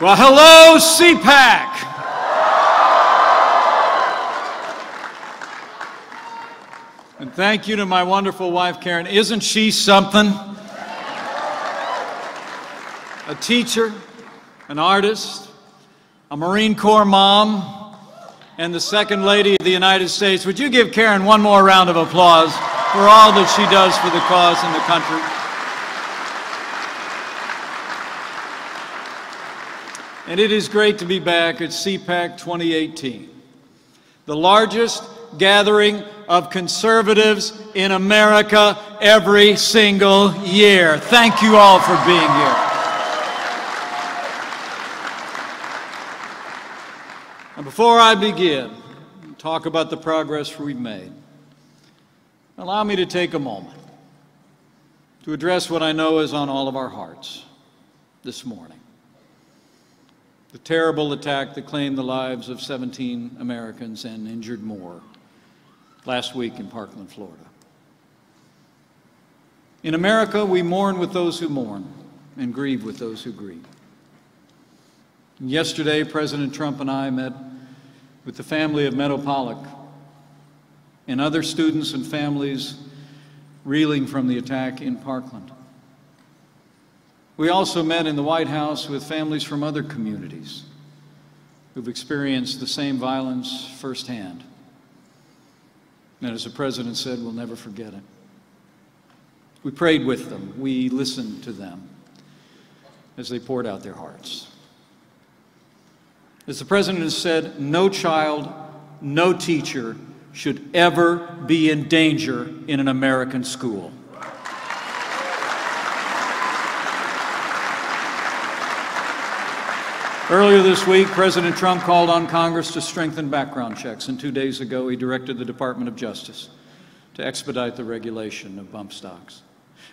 Well, hello, CPAC. And thank you to my wonderful wife, Karen. Isn't she something? A teacher, an artist, a Marine Corps mom, and the Second Lady of the United States. Would you give Karen one more round of applause for all that she does for the cause and the country? And it is great to be back at CPAC 2018, the largest gathering of conservatives in America every single year. Thank you all for being here. And before I begin, talk about the progress we've made, allow me to take a moment to address what I know is on all of our hearts this morning. The terrible attack that claimed the lives of 17 Americans and injured more last week in Parkland, Florida. In America, we mourn with those who mourn and grieve with those who grieve. Yesterday, President Trump and I met with the family of Meadow Pollack and other students and families reeling from the attack in Parkland. We also met in the White House with families from other communities who've experienced the same violence firsthand. And as the President said, we'll never forget it. We prayed with them. We listened to them as they poured out their hearts. As the President has said, no child, no teacher should ever be in danger in an American school. Earlier this week, President Trump called on Congress to strengthen background checks, and 2 days ago he directed the Department of Justice to expedite the regulation of bump stocks.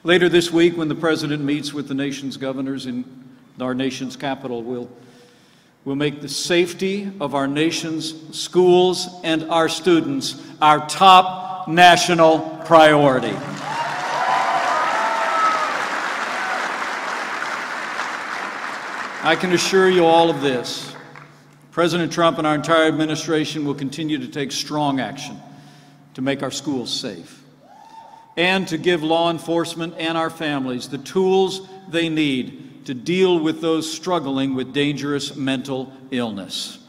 Later this week, when the President meets with the nation's governors in our nation's capital, we'll make the safety of our nation's schools and our students our top national priority. I can assure you all of this. President Trump and our entire administration will continue to take strong action to make our schools safe and to give law enforcement and our families the tools they need to deal with those struggling with dangerous mental illness.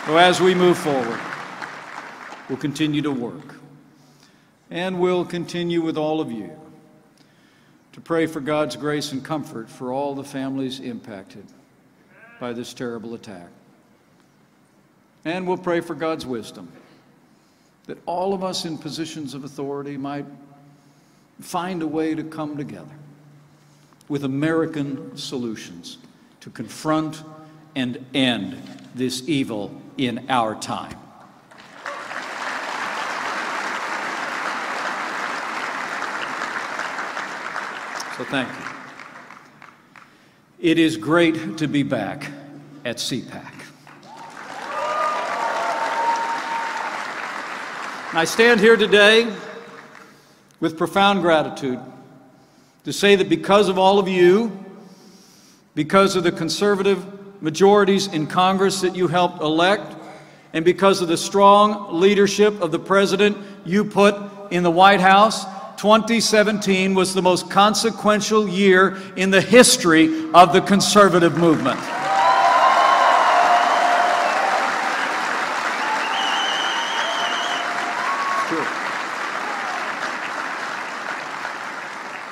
So as we move forward, we'll continue to work, and we'll continue with all of you to pray for God's grace and comfort for all the families impacted by this terrible attack. And we'll pray for God's wisdom, that all of us in positions of authority might find a way to come together with American solutions to confront and end this evil in our time. So thank you. It is great to be back at CPAC. And I stand here today with profound gratitude to say that because of all of you, because of the conservative majorities in Congress that you helped elect, and because of the strong leadership of the President you put in the White House, 2017 was the most consequential year in the history of the conservative movement.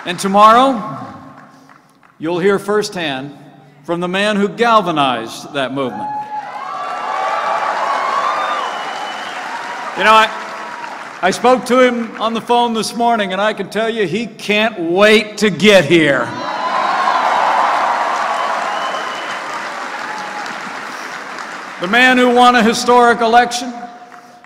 And tomorrow, you'll hear firsthand from the man who galvanized that movement. You know, I spoke to him on the phone this morning, and I can tell you he can't wait to get here. The man who won a historic election,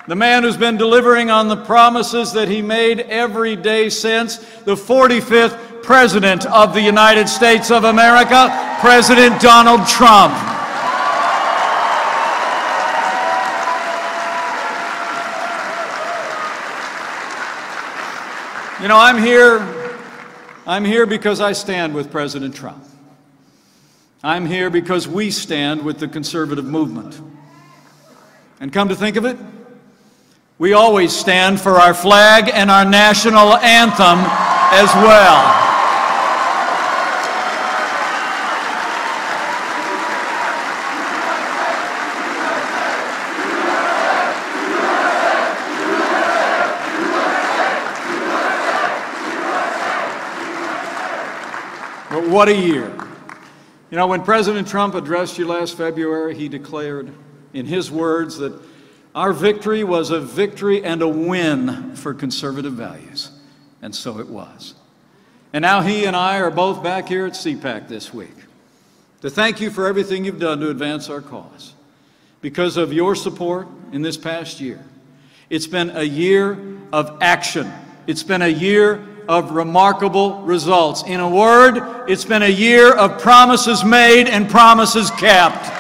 the man who's been delivering on the promises that he made every day since, the 45th President of the United States of America, President Donald Trump. You know, I'm here because I stand with President Trump. I'm here because we stand with the conservative movement. And come to think of it, we always stand for our flag and our national anthem as well. But what a year. You know, when President Trump addressed you last February, he declared in his words that our victory was a victory and a win for conservative values. And so it was. And now he and I are both back here at CPAC this week to thank you for everything you've done to advance our cause. Because of your support in this past year, it's been a year of action. It's been a year of remarkable results. In a word, it's been a year of promises made and promises kept.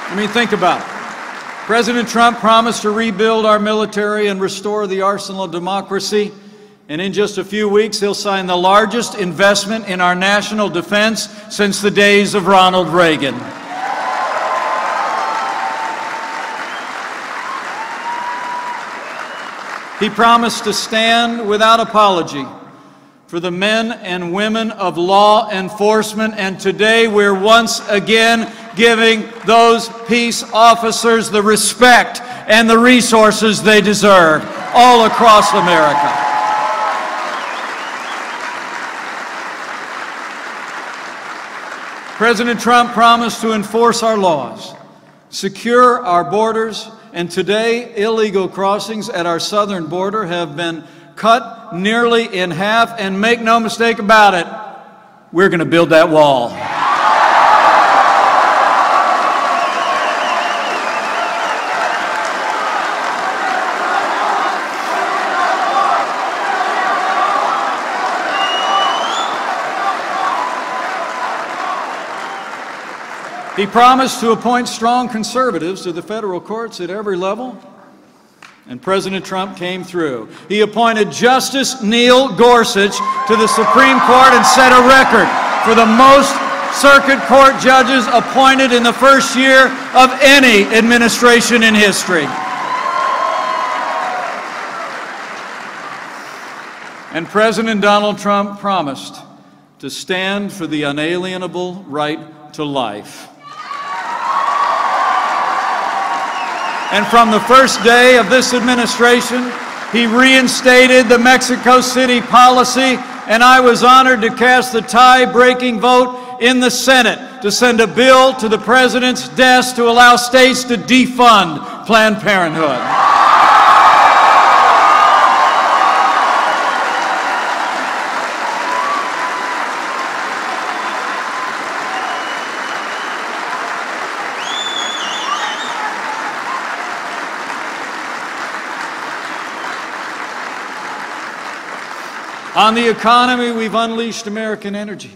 I mean, think about it. President Trump promised to rebuild our military and restore the arsenal of democracy. And in just a few weeks, he'll sign the largest investment in our national defense since the days of Ronald Reagan. He promised to stand without apology for the men and women of law enforcement, and today we're once again giving those peace officers the respect and the resources they deserve all across America. President Trump promised to enforce our laws, secure our borders, and today illegal crossings at our southern border have been cut nearly in half, and make no mistake about it, we're going to build that wall. He promised to appoint strong conservatives to the federal courts at every level, and President Trump came through. He appointed Justice Neil Gorsuch to the Supreme Court and set a record for the most circuit court judges appointed in the first year of any administration in history. And President Donald Trump promised to stand for the unalienable right to life. And from the first day of this administration, he reinstated the Mexico City policy, and I was honored to cast the tie-breaking vote in the Senate to send a bill to the President's desk to allow states to defund Planned Parenthood. On the economy, we've unleashed American energy,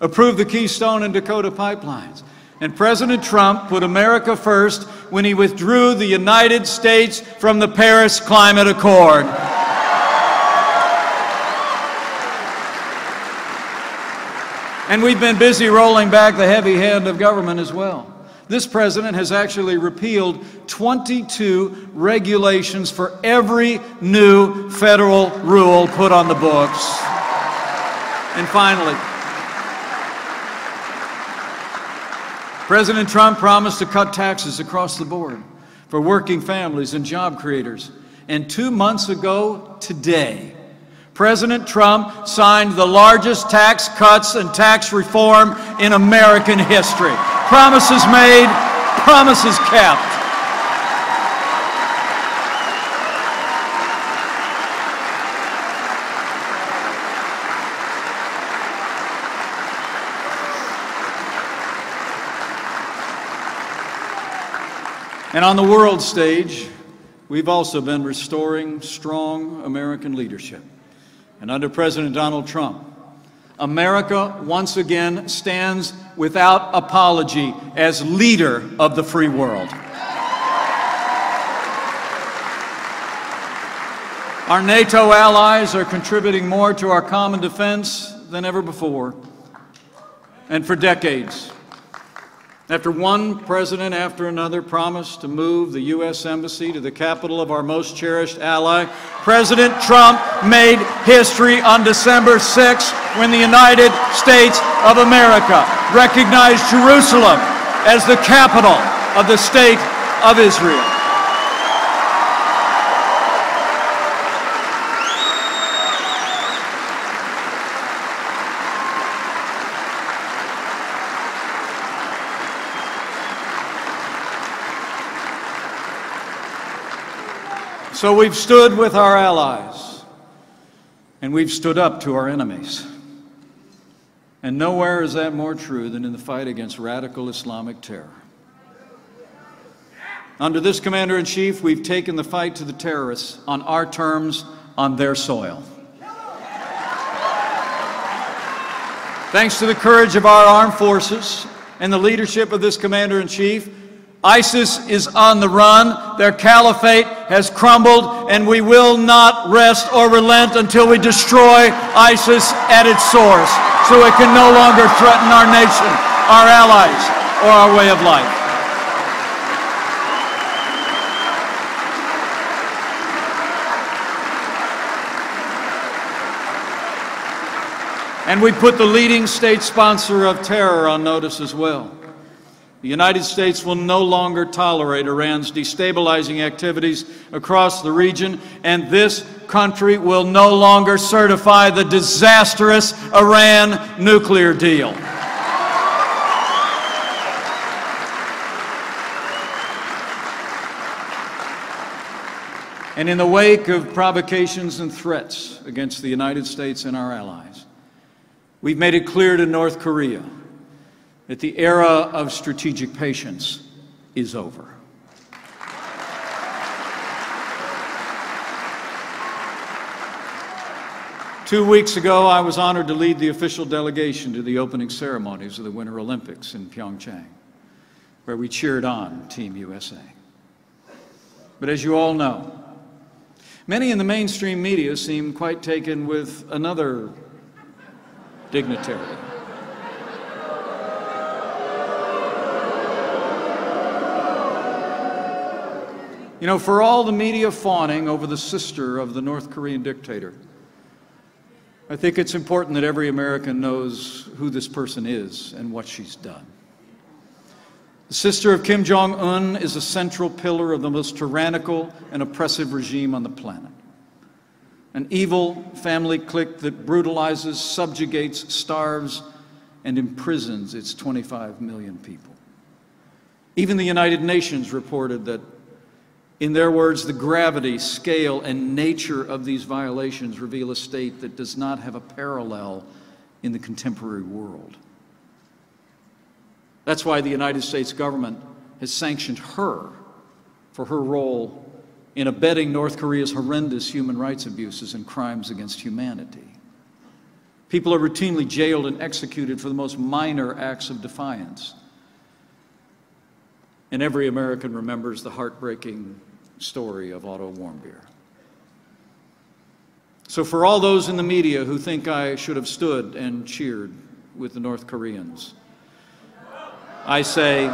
approved the Keystone and Dakota pipelines, and President Trump put America first when he withdrew the United States from the Paris Climate Accord. And we've been busy rolling back the heavy hand of government as well. This president has actually repealed 22 regulations for every new federal rule put on the books. And finally, President Trump promised to cut taxes across the board for working families and job creators. And 2 months ago today, President Trump signed the largest tax cuts and tax reform in American history. Promises made, promises kept. And on the world stage, we've also been restoring strong American leadership. And under President Donald Trump, America once again stands without apology as leader of the free world. Our NATO allies are contributing more to our common defense than ever before, and for decades. After one president after another promised to move the U.S. Embassy to the capital of our most cherished ally, President Trump made history on December 6 when the United States of America recognized Jerusalem as the capital of the State of Israel. So we've stood with our allies, and we've stood up to our enemies. And nowhere is that more true than in the fight against radical Islamic terror. Under this Commander-in-Chief, we've taken the fight to the terrorists on our terms, on their soil. Thanks to the courage of our armed forces and the leadership of this Commander-in-Chief, ISIS is on the run, their caliphate has crumbled, and we will not rest or relent until we destroy ISIS at its source, so it can no longer threaten our nation, our allies, or our way of life. And we put the leading state sponsor of terror on notice as well. The United States will no longer tolerate Iran's destabilizing activities across the region, and this country will no longer certify the disastrous Iran nuclear deal. And in the wake of provocations and threats against the United States and our allies, we've made it clear to North Korea that the era of strategic patience is over. Two weeks ago, I was honored to lead the official delegation to the opening ceremonies of the Winter Olympics in Pyeongchang, where we cheered on Team USA. But as you all know, many in the mainstream media seem quite taken with another dignitary. You know, for all the media fawning over the sister of the North Korean dictator, I think it's important that every American knows who this person is and what she's done. The sister of Kim Jong-un is a central pillar of the most tyrannical and oppressive regime on the planet. An evil family clique that brutalizes, subjugates, starves, and imprisons its 25 million people. Even the United Nations reported that, in their words, the gravity, scale, and nature of these violations reveal a state that does not have a parallel in the contemporary world. That's why the United States government has sanctioned her for her role in abetting North Korea's horrendous human rights abuses and crimes against humanity. People are routinely jailed and executed for the most minor acts of defiance. And every American remembers the heartbreaking story of Otto Warmbier. So for all those in the media who think I should have stood and cheered with the North Koreans, I say,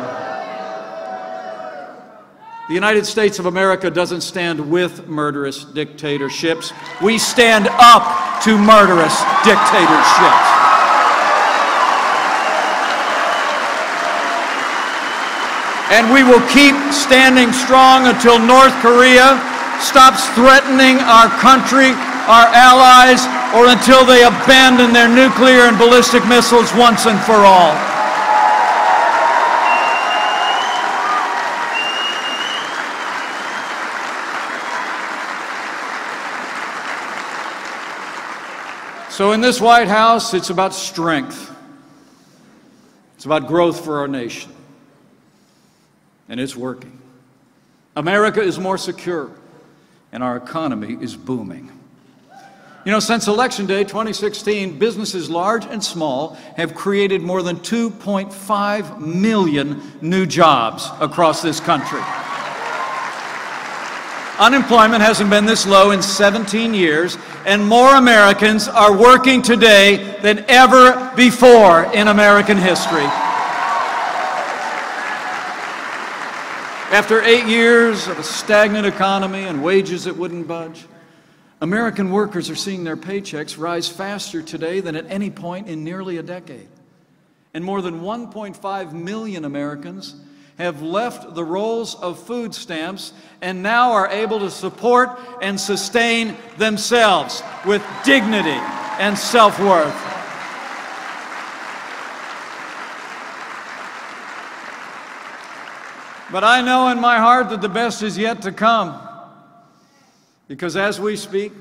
the United States of America doesn't stand with murderous dictatorships. We stand up to murderous dictatorships. And we will keep standing strong until North Korea stops threatening our country, our allies, or until they abandon their nuclear and ballistic missiles once and for all. So in this White House, it's about strength. It's about growth for our nation. And it's working. America is more secure, and our economy is booming. You know, since Election Day 2016, businesses large and small have created more than 2.5 million new jobs across this country. Unemployment hasn't been this low in 17 years, and more Americans are working today than ever before in American history. After 8 years of a stagnant economy and wages that wouldn't budge, American workers are seeing their paychecks rise faster today than at any point in nearly a decade. And more than 1.5 million Americans have left the rolls of food stamps and now are able to support and sustain themselves with dignity and self-worth. But I know in my heart that the best is yet to come, because as we speak,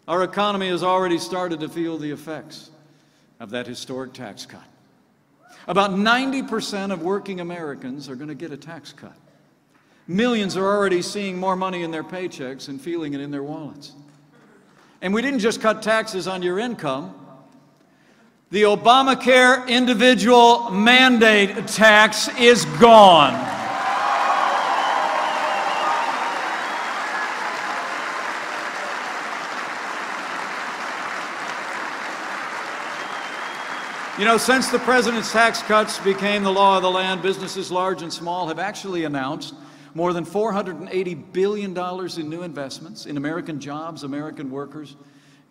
our economy has already started to feel the effects of that historic tax cut. About 90% of working Americans are going to get a tax cut. Millions are already seeing more money in their paychecks and feeling it in their wallets. And we didn't just cut taxes on your income. The Obamacare individual mandate tax is gone. You know, since the president's tax cuts became the law of the land, businesses large and small have actually announced more than $480 billion in new investments in American jobs, American workers,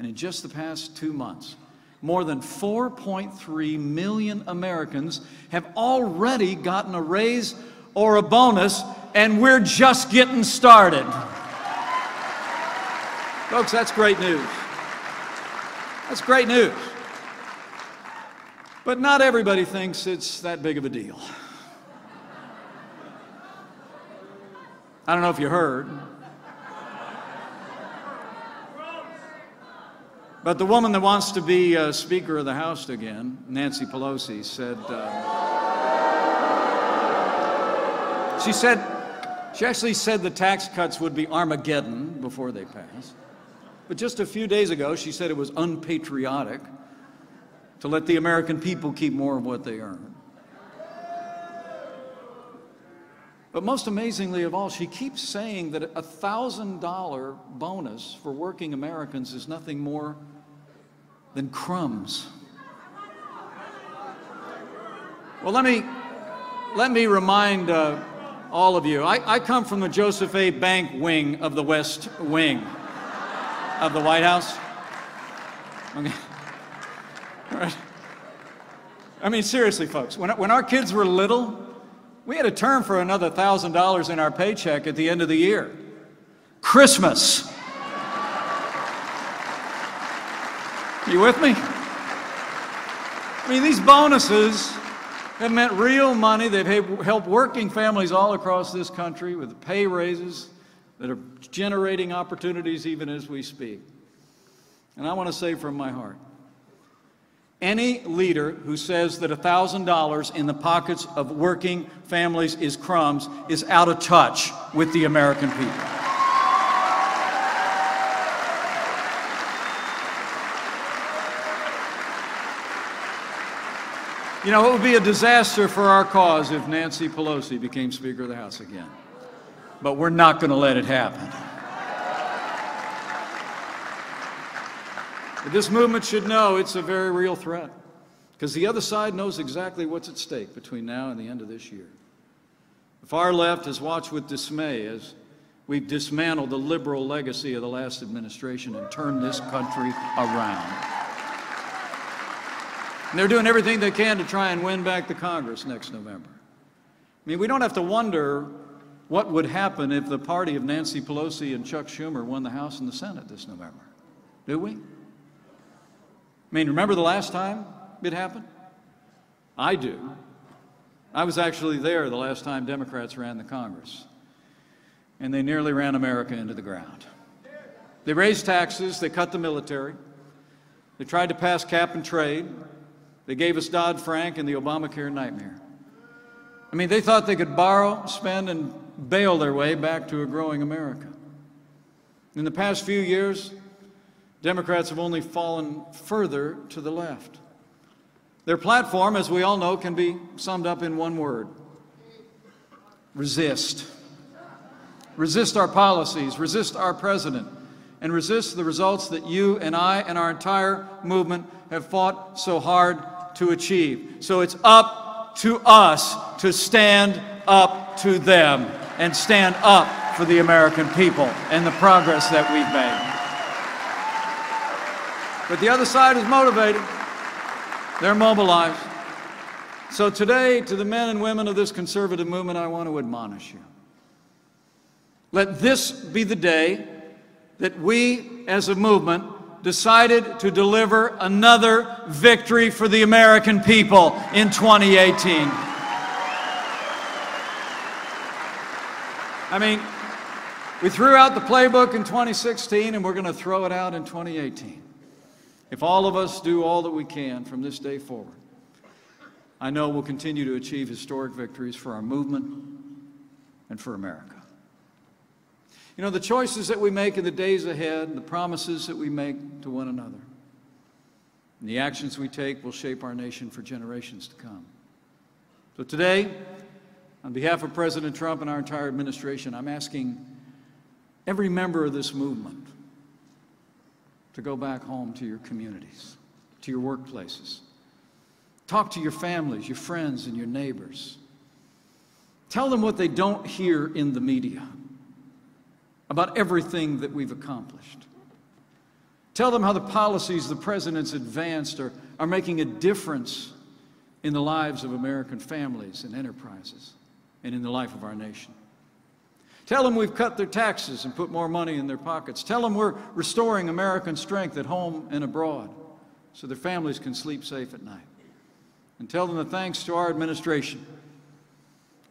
and in just the past 2 months, more than 4.3 million Americans have already gotten a raise or a bonus, and we're just getting started. Folks, that's great news. That's great news. But not everybody thinks it's that big of a deal. I don't know if you heard, but the woman that wants to be Speaker of the House again, Nancy Pelosi, said, she actually said the tax cuts would be Armageddon before they pass. But just a few days ago, she said it was unpatriotic to let the American people keep more of what they earn. But most amazingly of all, she keeps saying that a $1,000 bonus for working Americans is nothing more than crumbs. Well, let me remind all of you, I come from the Joseph A. Bank wing of the West Wing of the White House. Okay. All right. I mean, seriously, folks, when our kids were little, we had a term for another $1,000 in our paycheck at the end of the year. Christmas. You with me? I mean, these bonuses have meant real money. They've helped working families all across this country with pay raises that are generating opportunities even as we speak. And I want to say from my heart, any leader who says that $1,000 in the pockets of working families is crumbs is out of touch with the American people. You know, it would be a disaster for our cause if Nancy Pelosi became Speaker of the House again. But we're not going to let it happen. But this movement should know it's a very real threat, because the other side knows exactly what's at stake between now and the end of this year. The far left has watched with dismay as we've dismantled the liberal legacy of the last administration and turned this country around. And they're doing everything they can to try and win back the Congress next November. I mean, we don't have to wonder what would happen if the party of Nancy Pelosi and Chuck Schumer won the House and the Senate this November, do we? I mean, remember the last time it happened? I do. I was actually there the last time Democrats ran the Congress, and they nearly ran America into the ground. They raised taxes, they cut the military, they tried to pass cap and trade, they gave us Dodd-Frank and the Obamacare nightmare. I mean, they thought they could borrow, spend, and bail their way back to a growing America. In the past few years, Democrats have only fallen further to the left. Their platform, as we all know, can be summed up in one word: resist. resist our policies, resist our president, and resist the results that you and I and our entire movement have fought so hard to achieve. So it's up to us to stand up to them and stand up for the American people and the progress that we've made. But the other side is motivated. They're mobilized. So today, to the men and women of this conservative movement, I want to admonish you. Let this be the day that we, as a movement, decided to deliver another victory for the American people in 2018. I mean, we threw out the playbook in 2016, and we're going to throw it out in 2018. If all of us do all that we can from this day forward, I know we'll continue to achieve historic victories for our movement and for America. You know, the choices that we make in the days ahead, the promises that we make to one another, and the actions we take will shape our nation for generations to come. So today, on behalf of President Trump and our entire administration, I'm asking every member of this movement to go back home to your communities, to your workplaces. Talk to your families, your friends, and your neighbors. Tell them what they don't hear in the media about everything that we've accomplished. Tell them how the policies the president's advanced are making a difference in the lives of American families and enterprises and in the life of our nation. Tell them we've cut their taxes and put more money in their pockets. Tell them we're restoring American strength at home and abroad so their families can sleep safe at night. And tell them that thanks to our administration,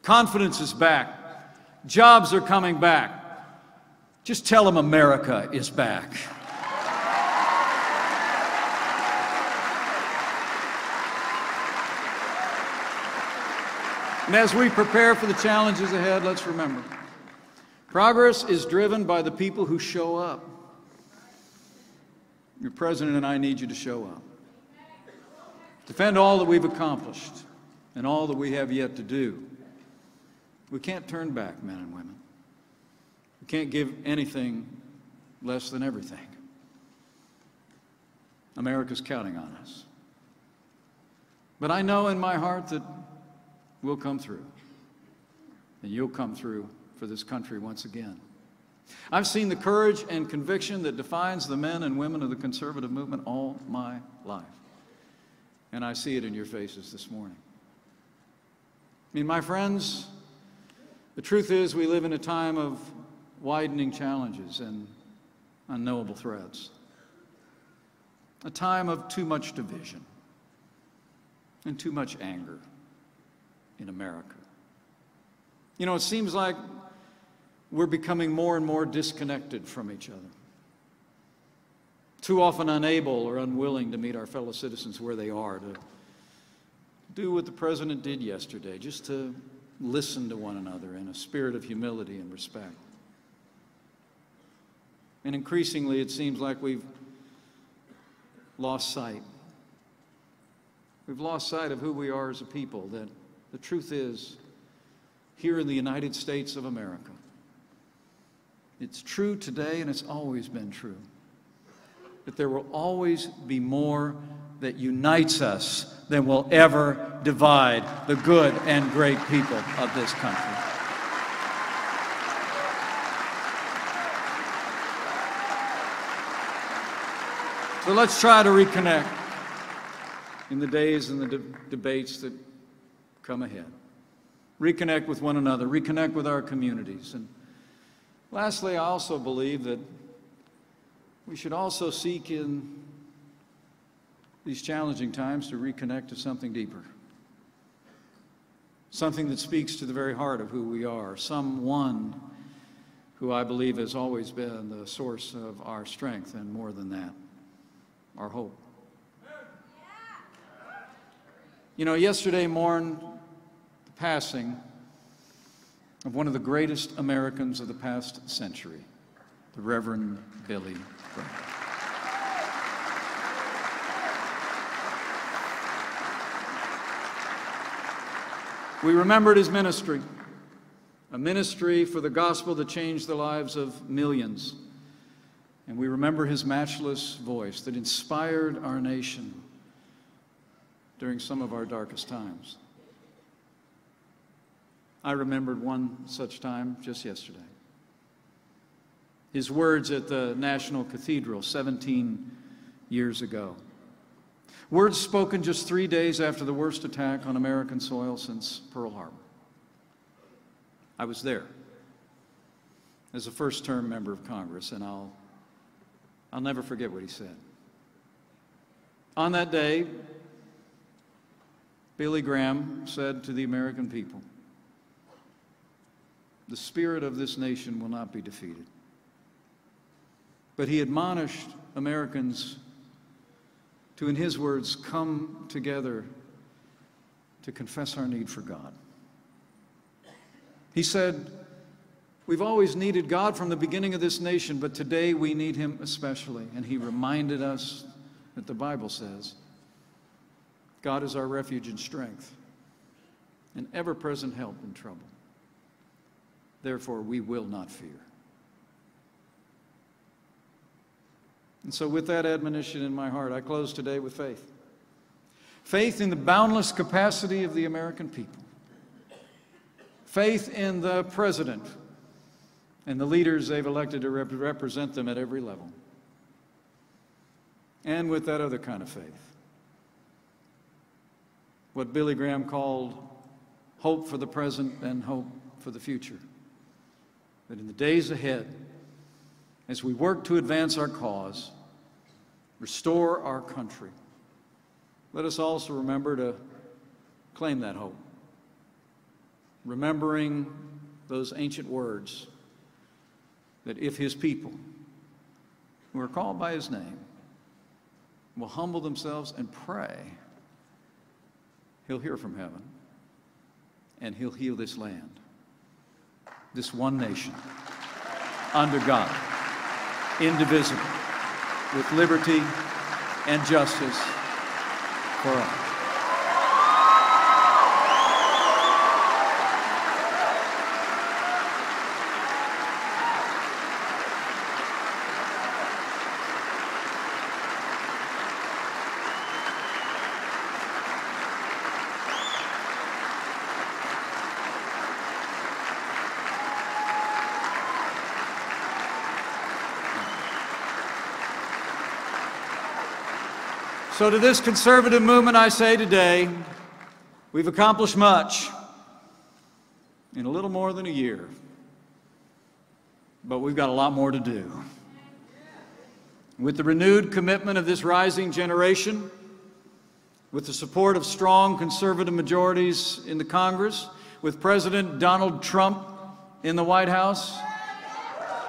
confidence is back, jobs are coming back. Just tell them America is back. And as we prepare for the challenges ahead, let's remember, progress is driven by the people who show up. Your president and I need you to show up. Defend all that we've accomplished and all that we have yet to do. We can't turn back, men and women. We can't give anything less than everything. America's counting on us. But I know in my heart that we'll come through. And you'll come through for this country once again. I've seen the courage and conviction that defines the men and women of the conservative movement all my life. And I see it in your faces this morning. I mean, my friends, the truth is we live in a time of widening challenges and unknowable threats. A time of too much division and too much anger in America. You know, it seems like we're becoming more and more disconnected from each other. Too often unable or unwilling to meet our fellow citizens where they are, to do what the president did yesterday, just to listen to one another in a spirit of humility and respect. And increasingly, it seems like we've lost sight. We've lost sight of who we are as a people, that the truth is, here in the United States of America, it's true today and it's always been true, that there will always be more that unites us than will ever divide the good and great people of this country. So let's try to reconnect in the days and the debates that come ahead. Reconnect with one another, reconnect with our communities. And lastly, I also believe that we should also seek in these challenging times to reconnect to something deeper. Something that speaks to the very heart of who we are. Someone who I believe has always been the source of our strength, and more than that, our hope. You know, yesterday mourned the passing of one of the greatest Americans of the past century, the Reverend Billy Graham. We remembered his ministry, a ministry for the gospel that changed the lives of millions. And we remember his matchless voice that inspired our nation during some of our darkest times. I remembered one such time just yesterday. His words at the National Cathedral 17 years ago. Words spoken just 3 days after the worst attack on American soil since Pearl Harbor. I was there as a first-term member of Congress, and I'll never forget what he said. On that day, Billy Graham said to the American people, "The spirit of this nation will not be defeated." But he admonished Americans to, in his words, come together to confess our need for God. He said, "We've always needed God from the beginning of this nation, but today we need him especially." And he reminded us that the Bible says, God is our refuge and strength, an ever-present help in trouble. Therefore, we will not fear. And so with that admonition in my heart, I close today with faith. Faith in the boundless capacity of the American people. Faith in the president and the leaders they've elected to represent them at every level. And with that other kind of faith, what Billy Graham called hope for the present and hope for the future. That in the days ahead, as we work to advance our cause, restore our country, let us also remember to claim that hope, remembering those ancient words that if his people, who are called by his name, will humble themselves and pray, he'll hear from heaven and he'll heal this land, this one nation, under God, indivisible, with liberty and justice for all. So to this conservative movement, I say today, we've accomplished much in a little more than a year, but we've got a lot more to do. With the renewed commitment of this rising generation, with the support of strong conservative majorities in the Congress, with President Donald Trump in the White House,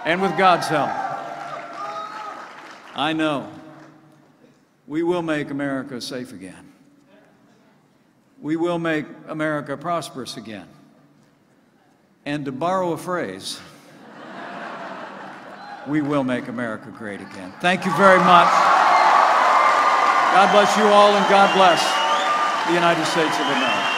and with God's help, I know we will make America safe again. We will make America prosperous again. And to borrow a phrase, we will make America great again. Thank you very much. God bless you all, and God bless the United States of America.